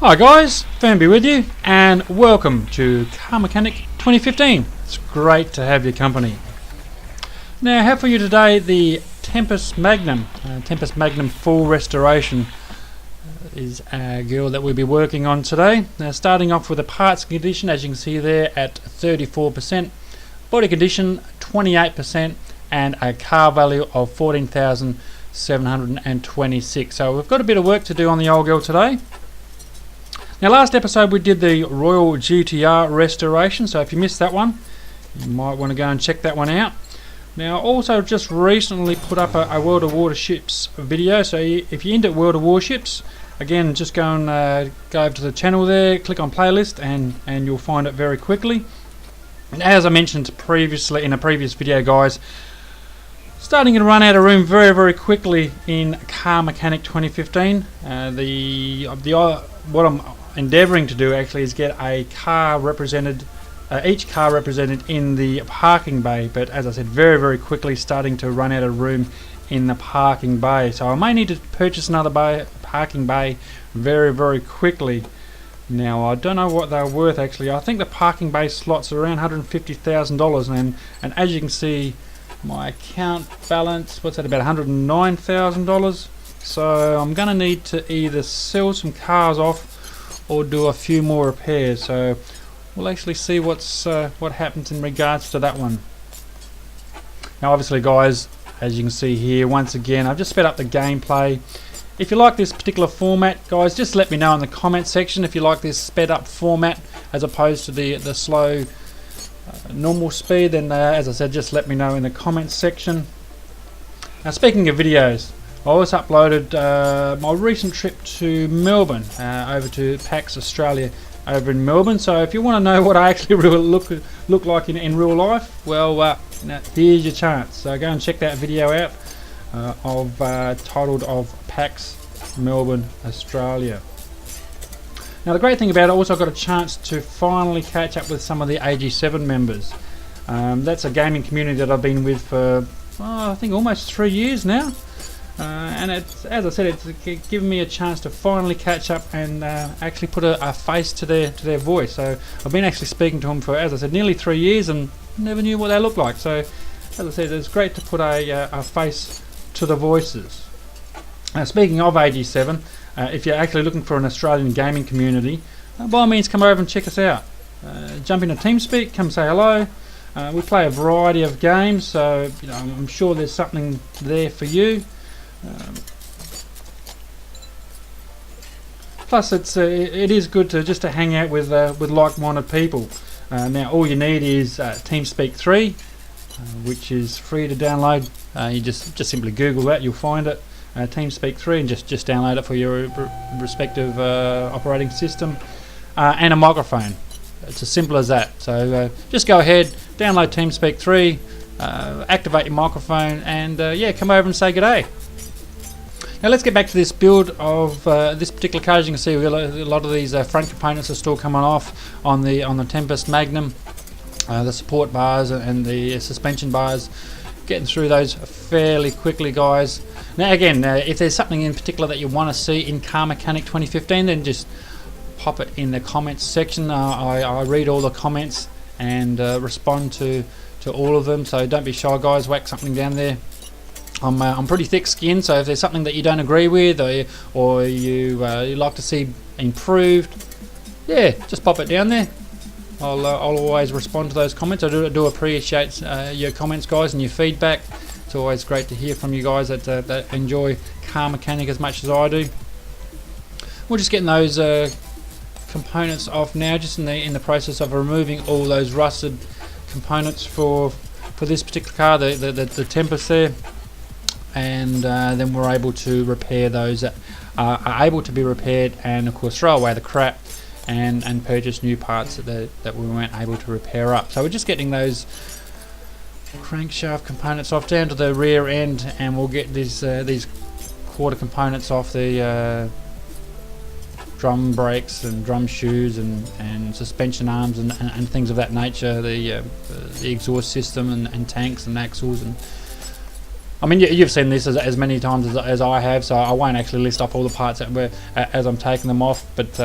Hi guys, Fernby with you, and welcome to Car Mechanic 2015. It's great to have your company. Now I have for you today the Tempest Magnum. Tempest Magnum full restoration is a girl that we'll be working on today. Now starting off with the parts condition, as you can see there, at 34%, body condition 28%, and a car value of 14,726. So we've got a bit of work to do on the old girl today. Now last episode we did the Royal GTR restoration, so if you missed that one you might want to go and check that one out. Now also just recently put up a World of Warships video, so if you're into World of Warships, again just go and go over to the channel there, click on playlist, and you'll find it very quickly. And as I mentioned previously in a previous video guys, starting to run out of room very quickly in Car Mechanic 2015. What I'm endeavouring to do actually is get a car represented, each car represented in the parking bay, but as I said, very quickly starting to run out of room in the parking bay, so I may need to purchase another parking bay very quickly. Now I don't know what they're worth actually. I think the parking bay slots are around $150,000, and as you can see my account balance, what's that, about $109,000. So I'm gonna need to either sell some cars off or do a few more repairs, so we'll actually see what happens in regards to that one. Now obviously guys, as you can see here, once again I've just sped up the gameplay. If you like this particular format guys, just let me know in the comment section if you like this sped up format as opposed to the slow normal speed. Then as I said, just let me know in the comments section. Now speaking of videos, I also uploaded my recent trip to Melbourne, over to PAX Australia over in Melbourne. So if you want to know what I actually really look like in real life, well now here's your chance. So go and check that video out titled of PAX Melbourne Australia. Now the great thing about it, also got a chance to finally catch up with some of the AG7 members. That's a gaming community that I've been with for I think almost 3 years now. And it's, as I said, it's given me a chance to finally catch up and actually put a face to their voice. So I've been actually speaking to them for, as I said, nearly 3 years and never knew what they looked like. So as I said, it's great to put a face to the voices. Speaking of AG7, if you're actually looking for an Australian gaming community, by all means come over and check us out. Jump into TeamSpeak, come say hello. We play a variety of games, so you know, I'm sure there's something there for you. Plus it is good to just to hang out with like-minded people. Now all you need is TeamSpeak 3, which is free to download. You just simply Google that, you'll find it, TeamSpeak 3, and just download it for your respective operating system, and a microphone. It's as simple as that. So just go ahead, download TeamSpeak 3, activate your microphone, and yeah, come over and say g'day. Now let's get back to this build of this particular car. As you can see, we've got a lot of these front components are still coming off on the Tempest Magnum. The support bars and the suspension bars, getting through those fairly quickly guys. Now again, if there's something in particular that you want to see in Car Mechanic 2015, then just pop it in the comments section. I read all the comments and respond to all of them, so don't be shy guys, whack something down there. I'm pretty thick-skinned, so if there's something that you don't agree with or you like to see improved, yeah, just pop it down there. I'll always respond to those comments. I do appreciate your comments guys and your feedback. It's always great to hear from you guys that enjoy Car Mechanic as much as I do. We're just getting those components off now, just in the process of removing all those rusted components for this particular car, the Tempest there. And then we're able to repair those that are able to be repaired, and of course throw away the crap and purchase new parts that we weren't able to repair up. So we're just getting those crankshaft components off down to the rear end, and we'll get these quarter components off the drum brakes and drum shoes and suspension arms and things of that nature, the exhaust system and tanks and axles and I mean, you've seen this as many times as I have, so I won't actually list off all the parts that were as I'm taking them off. But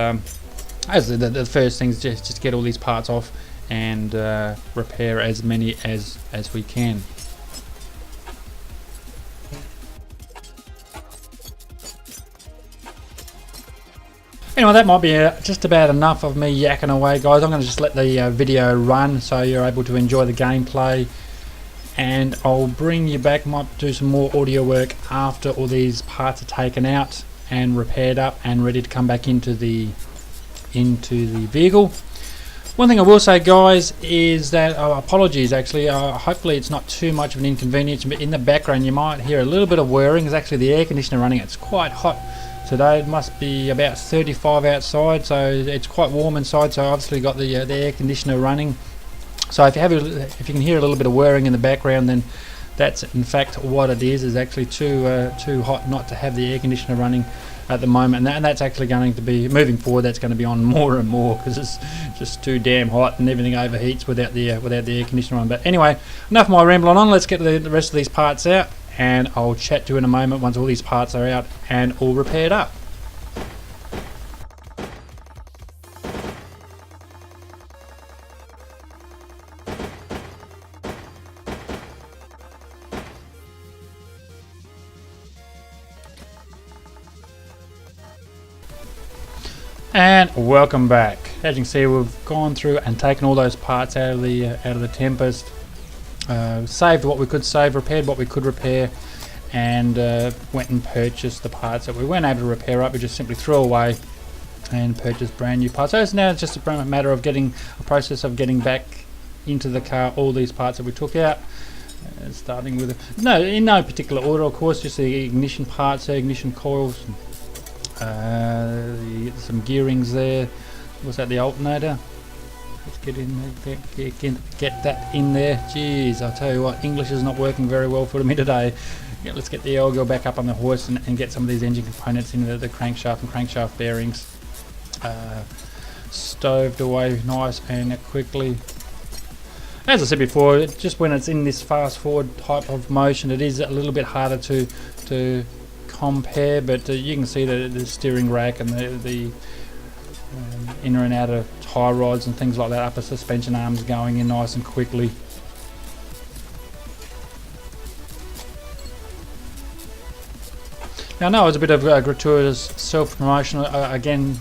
as the first thing is just get all these parts off and repair as many as we can. Anyway, that might be just about enough of me yakking away, guys. I'm going to just let the video run so you're able to enjoy the gameplay. And I'll bring you back, might do some more audio work after all these parts are taken out and repaired up and ready to come back into the vehicle. One thing I will say, guys, is that apologies actually, hopefully it's not too much of an inconvenience, but in the background you might hear a little bit of whirring. It's actually the air conditioner running. It's quite hot today. It must be about 35 outside, so it's quite warm inside, so I've obviously got the air conditioner running. So if you can hear a little bit of whirring in the background, then that's in fact what it is actually too hot not to have the air conditioner running at the moment, and that's actually going to be, moving forward, that's going to be on more and more because it's just too damn hot and everything overheats without the air conditioner on. But anyway, enough of my rambling on. Let's get the rest of these parts out, and I'll chat to you in a moment once all these parts are out and all repaired up. And welcome back. As you can see, we've gone through and taken all those parts out of the Tempest, saved what we could save, repaired what we could repair, and went and purchased the parts that we weren't able to repair up. We just simply threw away and purchased brand new parts. So it's now just a matter of a process of getting back into the car all these parts that we took out. Starting with in no particular order, of course, just the ignition parts, ignition coils. Some gearings there. Was that the alternator? Let's get in there, get that in there. Jeez, I'll tell you what, English is not working very well for me today. Let's get the Elgo back up on the horse and get some of these engine components in the crankshaft and crankshaft bearings stoved away nice and quickly. As I said before, just when it's in this fast forward type of motion, it is a little bit harder to compare, but you can see the steering rack and the inner and outer tie rods and things like that, upper suspension arms going in nice and quickly. Now I know it's a bit of gratuitous self-promotion again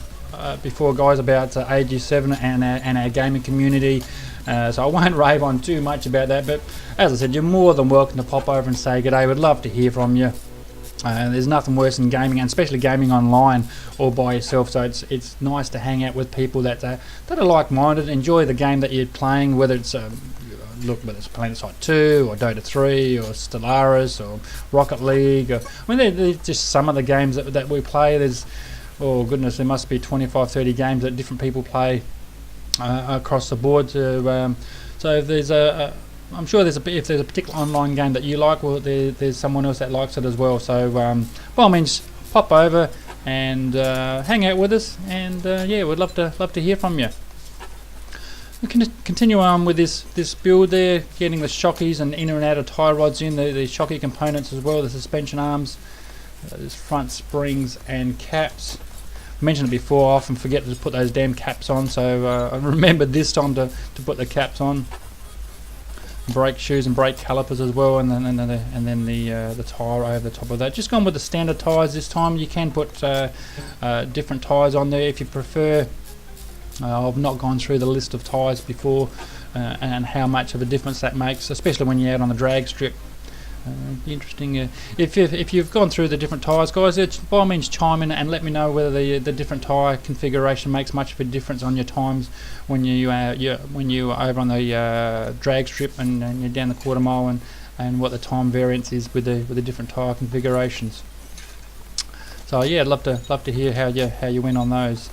before, guys, about AG7 and our gaming community, so I won't rave on too much about that, but as I said, you're more than welcome to pop over and say g'day. We'd love to hear from you. There's nothing worse than gaming, and especially gaming online or by yourself. So it's nice to hang out with people that are like-minded, enjoy the game that you're playing, whether it's whether it's PlanetSide 2 or Dota 3 or Stellaris or Rocket League. Or, I mean, they're just some of the games that we play. There's, oh goodness, there must be 25-30 games that different people play across the board. So if there's I'm sure if there's a particular online game that you like, well, there's someone else that likes it as well. So by all means, pop over and hang out with us, and yeah, we'd love to hear from you. We can continue on with this build there, getting the shockies and inner and outer tie rods in, the shocky components as well, the suspension arms, there's front springs and caps. I mentioned it before, I often forget to put those damn caps on, so I remembered this time to put the caps on. Brake shoes and brake calipers as well, and then the tyre over the top of that. Just gone with the standard tyres this time. You can put different tyres on there if you prefer. I've not gone through the list of tyres before and how much of a difference that makes, especially when you're out on the drag strip. Interesting. If you've gone through the different tyres, guys, by all means chime in and let me know whether the different tyre configuration makes much of a difference on your times when you are over on the drag strip and you're down the quarter mile, and what the time variance is with the different tyre configurations. So yeah, I'd love to hear how you went on those.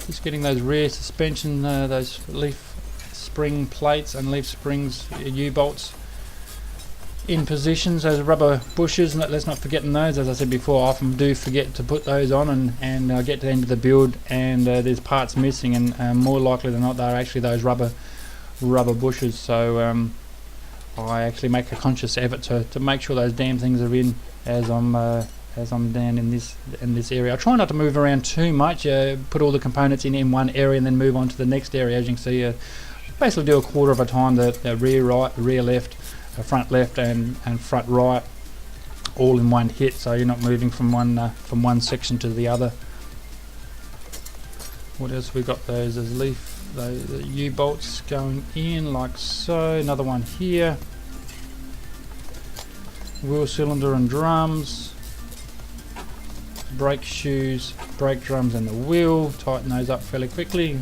Just getting those rear suspension, those leaf spring plates and leaf springs, U-bolts in positions, those rubber bushes, and let's not forget those. As I said before, I often do forget to put those on, and I get to the end of the build and there's parts missing, and more likely than not they're actually those rubber bushes. So I actually make a conscious effort to make sure those damn things are in as I'm down in this area. I try not to move around too much. Put all the components in one area and then move on to the next area. As you can see, basically do a quarter of a time the rear right, the rear left, front left, and front right, all in one hit. So you're not moving from one section to the other. What else we got? There's leaf. The U-bolts going in like so. Another one here. Wheel cylinder and drums. Brake shoes, brake drums and the wheel. Tighten those up fairly quickly.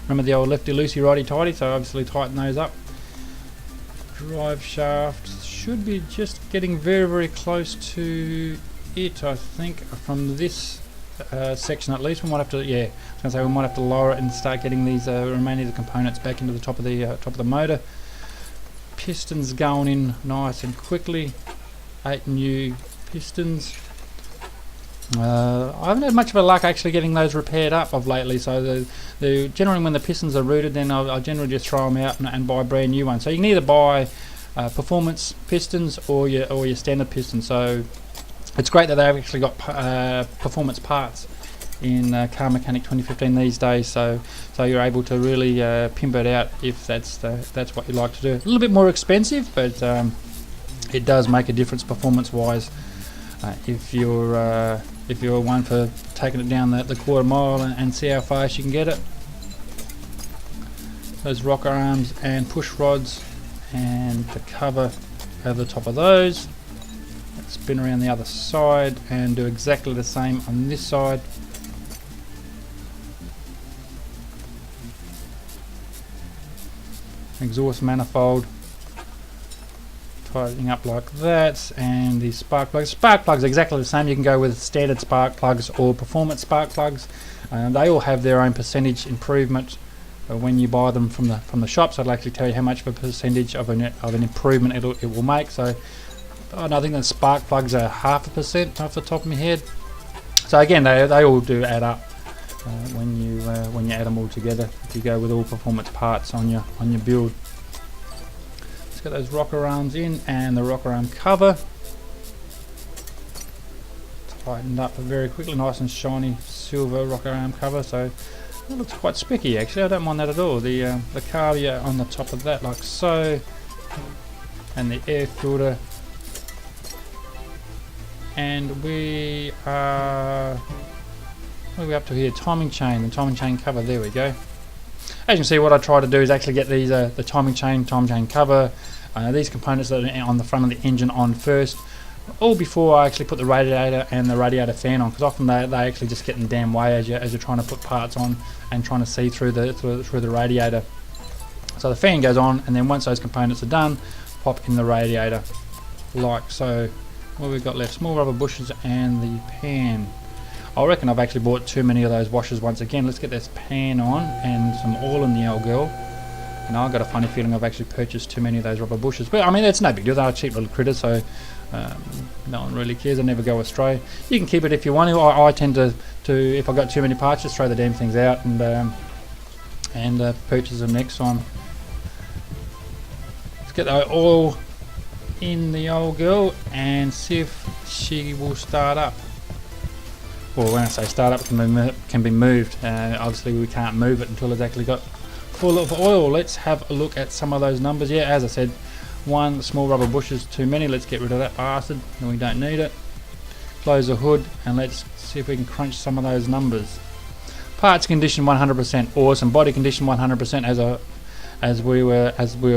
Remember the old lefty loosey righty tighty, so obviously tighten those up. Drive shaft should be just getting very close to it, I think, from this section at least. We might have to, I was going to say we might have to lower it and start getting these remaining of the components back into the top of the motor. Pistons going in nice and quickly. 8 new pistons. I haven't had much of a luck actually getting those repaired up of lately, so generally when the pistons are rooted, then I'll generally just throw them out and buy brand new ones. So you can either buy performance pistons or your standard pistons. So it's great that they've actually got performance parts in Car Mechanic 2015 these days, so you're able to really pimp it out if that's what you like to do. A little bit more expensive, but it does make a difference performance wise. If you're one for taking it down the quarter mile and see how fast you can get it. Those rocker arms and push rods and the cover over the top of those. Let's spin around the other side and do exactly the same on this side. Exhaust manifold. Tightening up like that, and the spark plugs. Spark plugs are exactly the same. You can go with standard spark plugs or performance spark plugs. They all have their own percentage improvement when you buy them from the shops. I'll actually tell you how much of a percentage of an improvement it will make. So I think the spark plugs are 0.5% off the top of my head. So again, they all do add up when you add them all together. If you go with all performance parts on your build. Get those rocker arms in and the rocker arm cover tightened up very quickly. Nice and shiny silver rocker arm cover, so it looks quite spicky actually. I don't mind that at all. The carrier on the top of that like so, and the air filter, and we are, what are we up to here? Timing chain, the timing chain cover, there we go. As you can see, what I try to do is actually get these the timing chain cover, these components that are on the front of the engine on first, all before I actually put the radiator and the radiator fan on, because often they actually just get in the damn way as you're trying to put parts on and trying to see through the radiator. So the fan goes on, and then once those components are done, pop in the radiator like so. What we've got left? Small rubber bushes and the pan. I reckon I've actually bought too many of those washers once again. Let's get this pan on and some oil in the old girl. And I've got a funny feeling I've actually purchased too many of those rubber bushes. But I mean, it's no big deal. They're cheap little critters, so no one really cares. They never go astray. You can keep it if you want to. I tend to if I've got too many parts, just throw the damn things out and purchase them next time. Let's get the oil in the old girl and see if she will start up. Well, when I say start up, it can be moved. Obviously we can't move it until it's actually got full of oil. Let's have a look at some of those numbers. Yeah, as I said, one small rubber bush is too many. Let's get rid of that bastard, and we don't need it. Close the hood and let's see if we can crunch some of those numbers. Parts condition 100% awesome. Body condition 100% as we were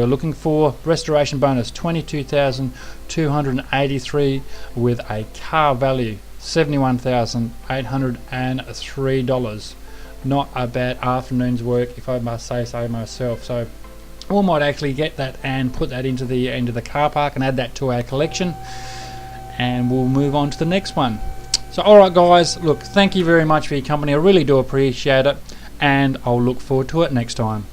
looking for. Restoration bonus 22,283 with a car value $71,803. Not a bad afternoon's work, if I must say so myself. So we might actually get that and put that into the car park and add that to our collection, and we'll move on to the next one. So alright guys, look, thank you very much for your company. I really do appreciate it, and I'll look forward to it next time.